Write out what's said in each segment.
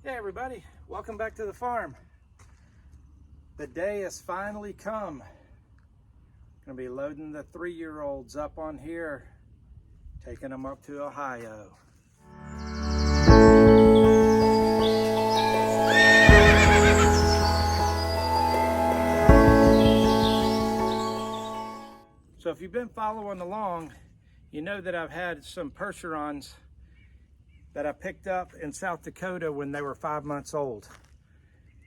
Hey everybody, welcome back to the farm. The day has finally come. Gonna be loading the 3-year-olds up on here, taking them up to Ohio. So if you've been following along, you know that I've had some Percherons that I picked up in South Dakota when they were 5 months old.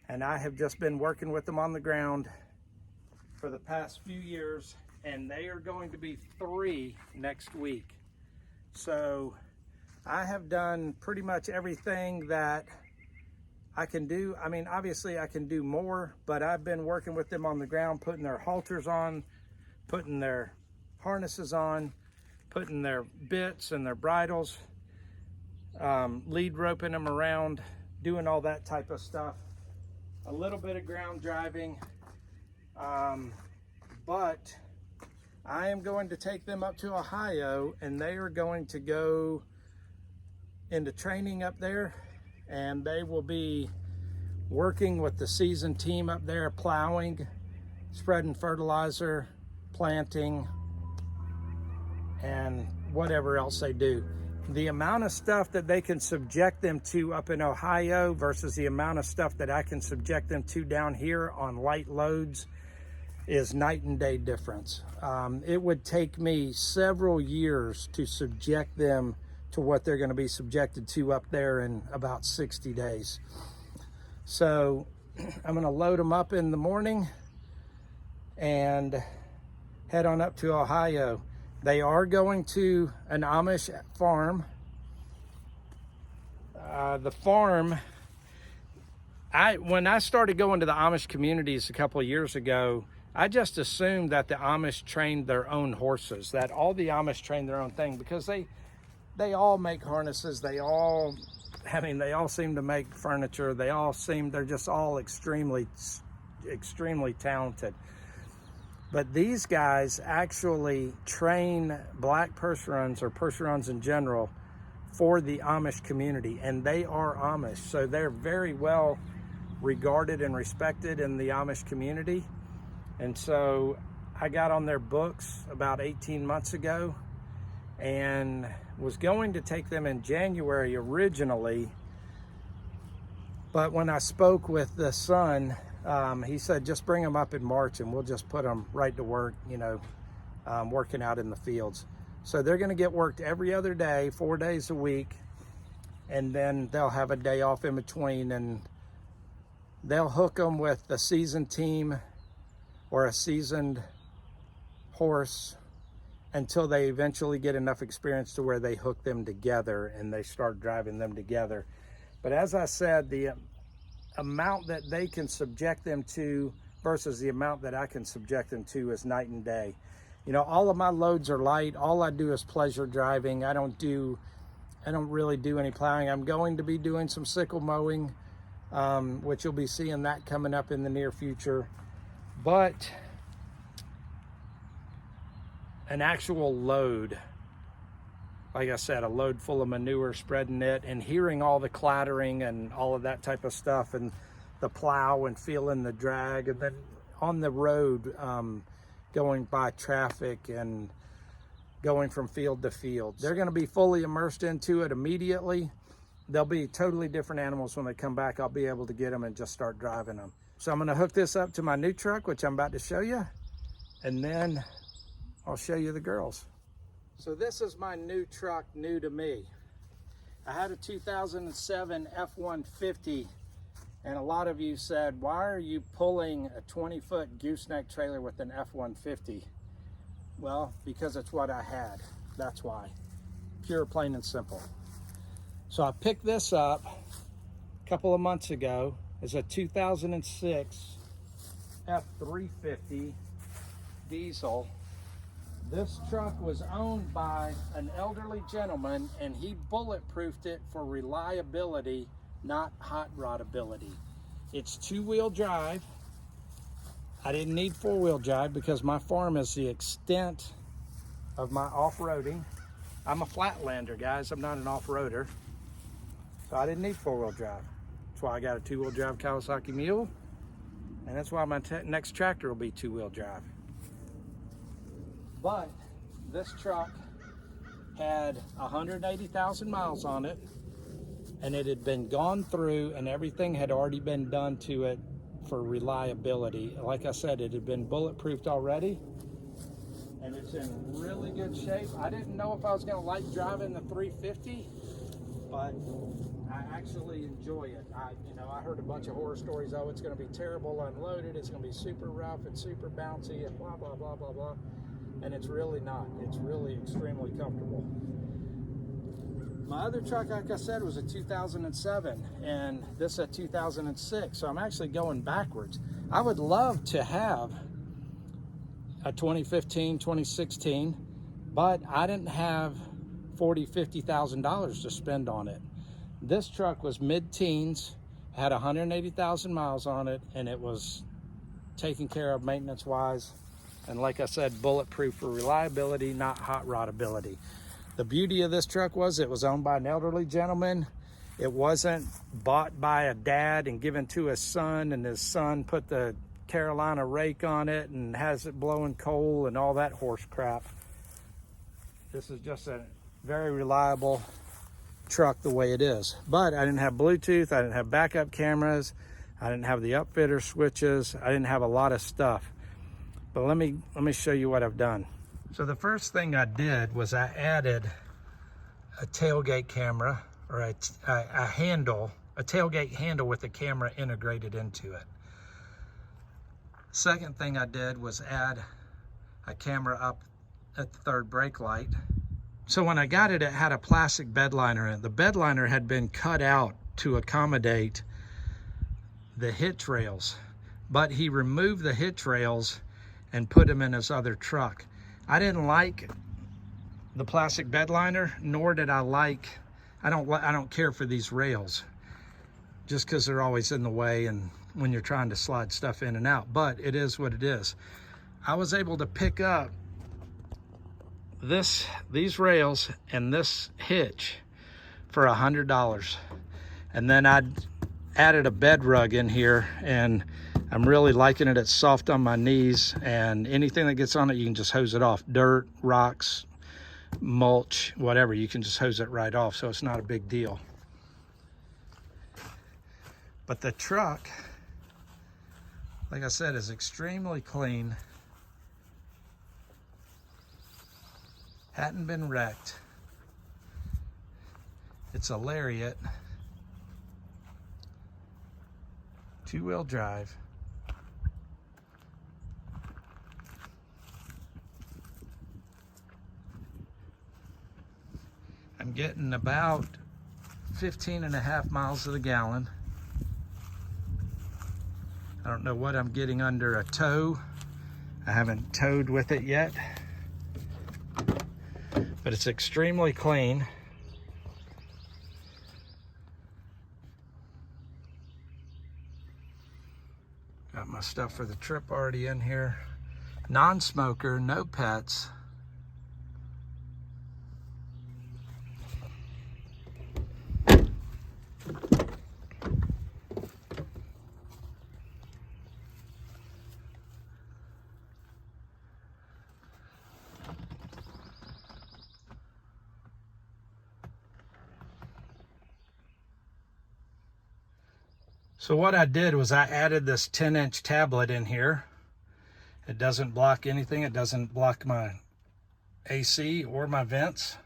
And I have just been working with them on the ground for the past few years, and they are going to be 3 next week. So I have done pretty much everything that I can do. I mean, obviously I can do more, but I've been working with them on the ground, putting their halters on, putting their harnesses on, putting their bits and their bridles, lead roping them around, doing all that type of stuff. A little bit of ground driving, but I am going to take them up to Ohio, and they are going to go into training up there, and they will be working with the seasoned team up there, plowing, spreading fertilizer, planting, and whatever else they do. The amount of stuff that they can subject them to up in Ohio versus the amount of stuff that I can subject them to down here on light loads is night and day difference. It would take me several years to subject them to what they're going to be subjected to up there in about 60 days. So I'm going to load them up in the morning and head on up to Ohio. They are going to an Amish farm. The farm, when I started going to the Amish communities a couple of years ago, I just assumed that the Amish trained their own horses, that all the Amish trained their own thing, because they all make harnesses. They all seem to make furniture. They're just all extremely talented. But these guys actually train black Percherons, or Percherons in general, for the Amish community, and they are Amish. So they're very well regarded and respected in the Amish community. And so I got on their books about 18 months ago and was going to take them in January originally. But when I spoke with the son, he said, just bring them up in March and we'll just put them right to work, working out in the fields. So they're going to get worked every other day, 4 days a week, and then they'll have a day off in between, and they'll hook them with a seasoned team or a seasoned horse until they eventually get enough experience to where they hook them together and they start driving them together. But as I said, the amount that they can subject them to versus the amount that I can subject them to is night and day. All of my loads are light. All I do is pleasure driving. I don't really do any plowing. I'm going to be doing some sickle mowing, which you'll be seeing that coming up in the near future. But an actual load, like I said, a load full of manure, spreading it and hearing all the clattering and all of that type of stuff, and the plow and feeling the drag, and then on the road, going by traffic and going from field to field. They're going to be fully immersed into it immediately. They'll be totally different animals when they come back. I'll be able to get them and just start driving them. So I'm going to hook this up to my new truck, which I'm about to show you, and then I'll show you the girls. So this is my new truck, new to me. I had a 2007 F-150, and a lot of you said, why are you pulling a 20-foot gooseneck trailer with an F-150? Well, because it's what I had. That's why. Pure, plain and simple. So I picked this up a couple of months ago. It's a 2006 F-350 diesel. This truck was owned by an elderly gentleman, and he bulletproofed it for reliability, not hot rod ability. It's 2-wheel drive. I didn't need 4-wheel drive because my farm is the extent of my off-roading. I'm a flatlander, guys. I'm not an off-roader. So I didn't need 4-wheel drive. why I got a 2-wheel drive Kawasaki Mule, and that's why my next tractor will be 2-wheel drive. But this truck had 180,000 miles on it, and it had been gone through, and everything had already been done to it for reliability. Like I said, it had been bulletproofed already, and it's in really good shape. I didn't know if I was gonna like driving the 350, but I actually enjoy it. I heard a bunch of horror stories. Oh, it's gonna be terrible unloaded. It's gonna be super rough and super bouncy and blah, blah, blah, blah, blah. And it's really not. It's really extremely comfortable. My other truck, like I said, was a 2007, and this a 2006, so I'm actually going backwards. I would love to have a 2015, 2016, but I didn't have $40,000, $50,000 to spend on it. This truck was mid-teens, had 180,000 miles on it, and it was taken care of maintenance-wise. And like I said, bulletproof for reliability, not hot rodability. The beauty of this truck was it was owned by an elderly gentleman. It wasn't bought by a dad and given to his son, and his son put the Carolina rake on it and has it blowing coal and all that horse crap. This is just a very reliable truck the way it is. But I didn't have Bluetooth, I didn't have backup cameras, I didn't have the upfitter switches, I didn't have a lot of stuff. But let me show you what I've done. So the first thing I did was I added a tailgate camera, or a tailgate handle with a camera integrated into it. Second thing I did was add a camera up at the third brake light. So when I got it, it had a plastic bed liner in it. The bed liner had been cut out to accommodate the hitch rails, but he removed the hitch rails and put them in his other truck. I didn't like the plastic bed liner, nor did I like, I don't care for these rails, just because they're always in the way and when you're trying to slide stuff in and out, but it is what it is. I was able to pick up these rails and this hitch for $100. And then I added a bed rug in here, and I'm really liking it. It's soft on my knees, and anything that gets on it, you can just hose it off. Dirt, rocks, mulch, whatever, you can just hose it right off, so it's not a big deal. But the truck, like I said, is extremely clean. Hadn't been wrecked. It's a Lariat, 2-wheel drive. I'm getting about 15.5 miles to the gallon. I don't know what I'm getting under a tow. I haven't towed with it yet, but it's extremely clean. Got my stuff for the trip already in here. Non-smoker, no pets. So what I did was I added this 10-inch tablet in here. It doesn't block anything. It doesn't block my AC or my vents.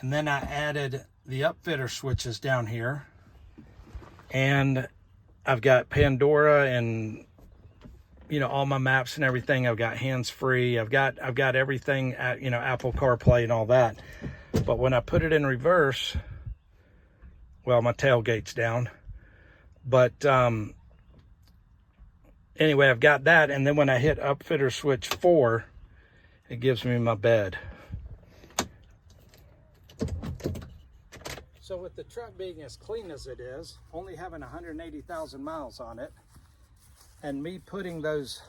And then I added the upfitter switches down here. And I've got Pandora and, you know, all my maps and everything. I've got hands-free. I've got everything at, you know, Apple CarPlay and all that. But when I put it in reverse, well, my tailgate's down, but anyway, I've got that, and then when I hit upfitter switch 4, it gives me my bed. So with the truck being as clean as it is, only having 180,000 miles on it, and me putting those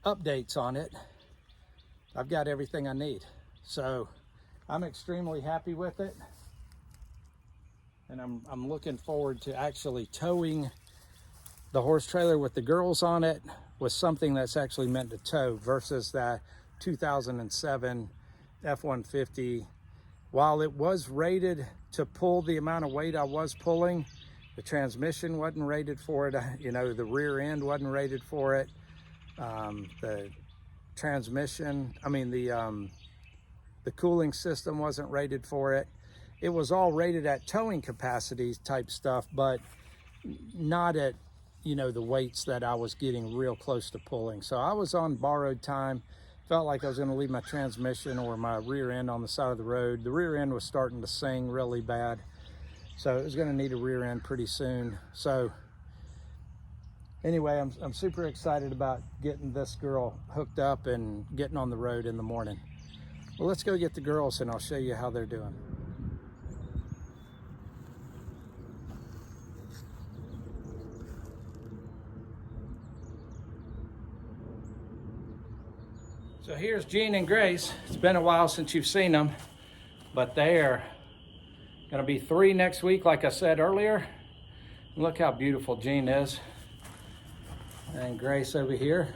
updates on it, I've got everything I need. So I'm extremely happy with it. and I'm looking forward to actually towing the horse trailer with the girls on it with something that's actually meant to tow versus that 2007 F-150. While it was rated to pull the amount of weight I was pulling, the transmission wasn't rated for it. You know, the rear end wasn't rated for it. The transmission, the cooling system wasn't rated for it. It was all rated at towing capacity type stuff, but not at, you know, the weights that I was getting real close to pulling. So I was on borrowed time. Felt like I was going to leave my transmission or my rear end on the side of the road. The rear end was starting to sing really bad, so it was going to need a rear end pretty soon. So anyway, I'm super excited about getting this girl hooked up and getting on the road in the morning. Well, let's go get the girls and I'll show you how they're doing. So here's Jean and Grace. It's been a while since you've seen them, but they're gonna be 3 next week, like I said earlier. Look how beautiful Jean is. And Grace over here.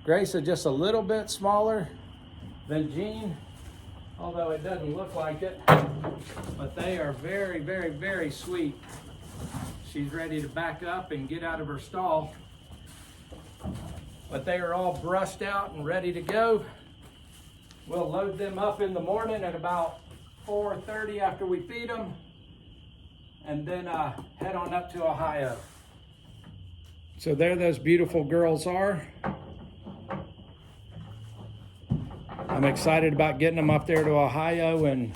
Grace is just a little bit smaller than Jean, although it doesn't look like it, but they are very, very, very sweet. She's ready to back up and get out of her stall. But they are all brushed out and ready to go. We'll load them up in the morning at about 4:30 after we feed them, and then head on up to Ohio. So there those beautiful girls are. I'm excited about getting them up there to Ohio and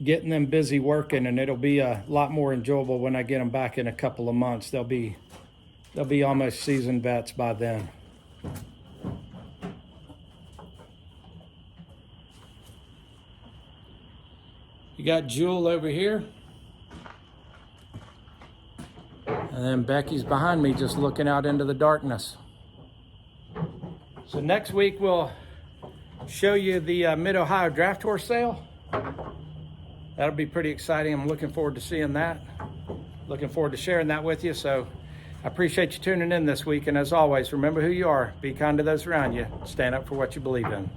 getting them busy working, and it'll be a lot more enjoyable when I get them back in a couple of months. They'll be almost seasoned vets by then. You got Jewel over here. And then Becky's behind me just looking out into the darkness. So next week we'll show you the Mid-Ohio Draft Horse Sale. That'll be pretty exciting. I'm looking forward to seeing that. Looking forward to sharing that with you. So I appreciate you tuning in this week, and as always, remember who you are, be kind to those around you, stand up for what you believe in.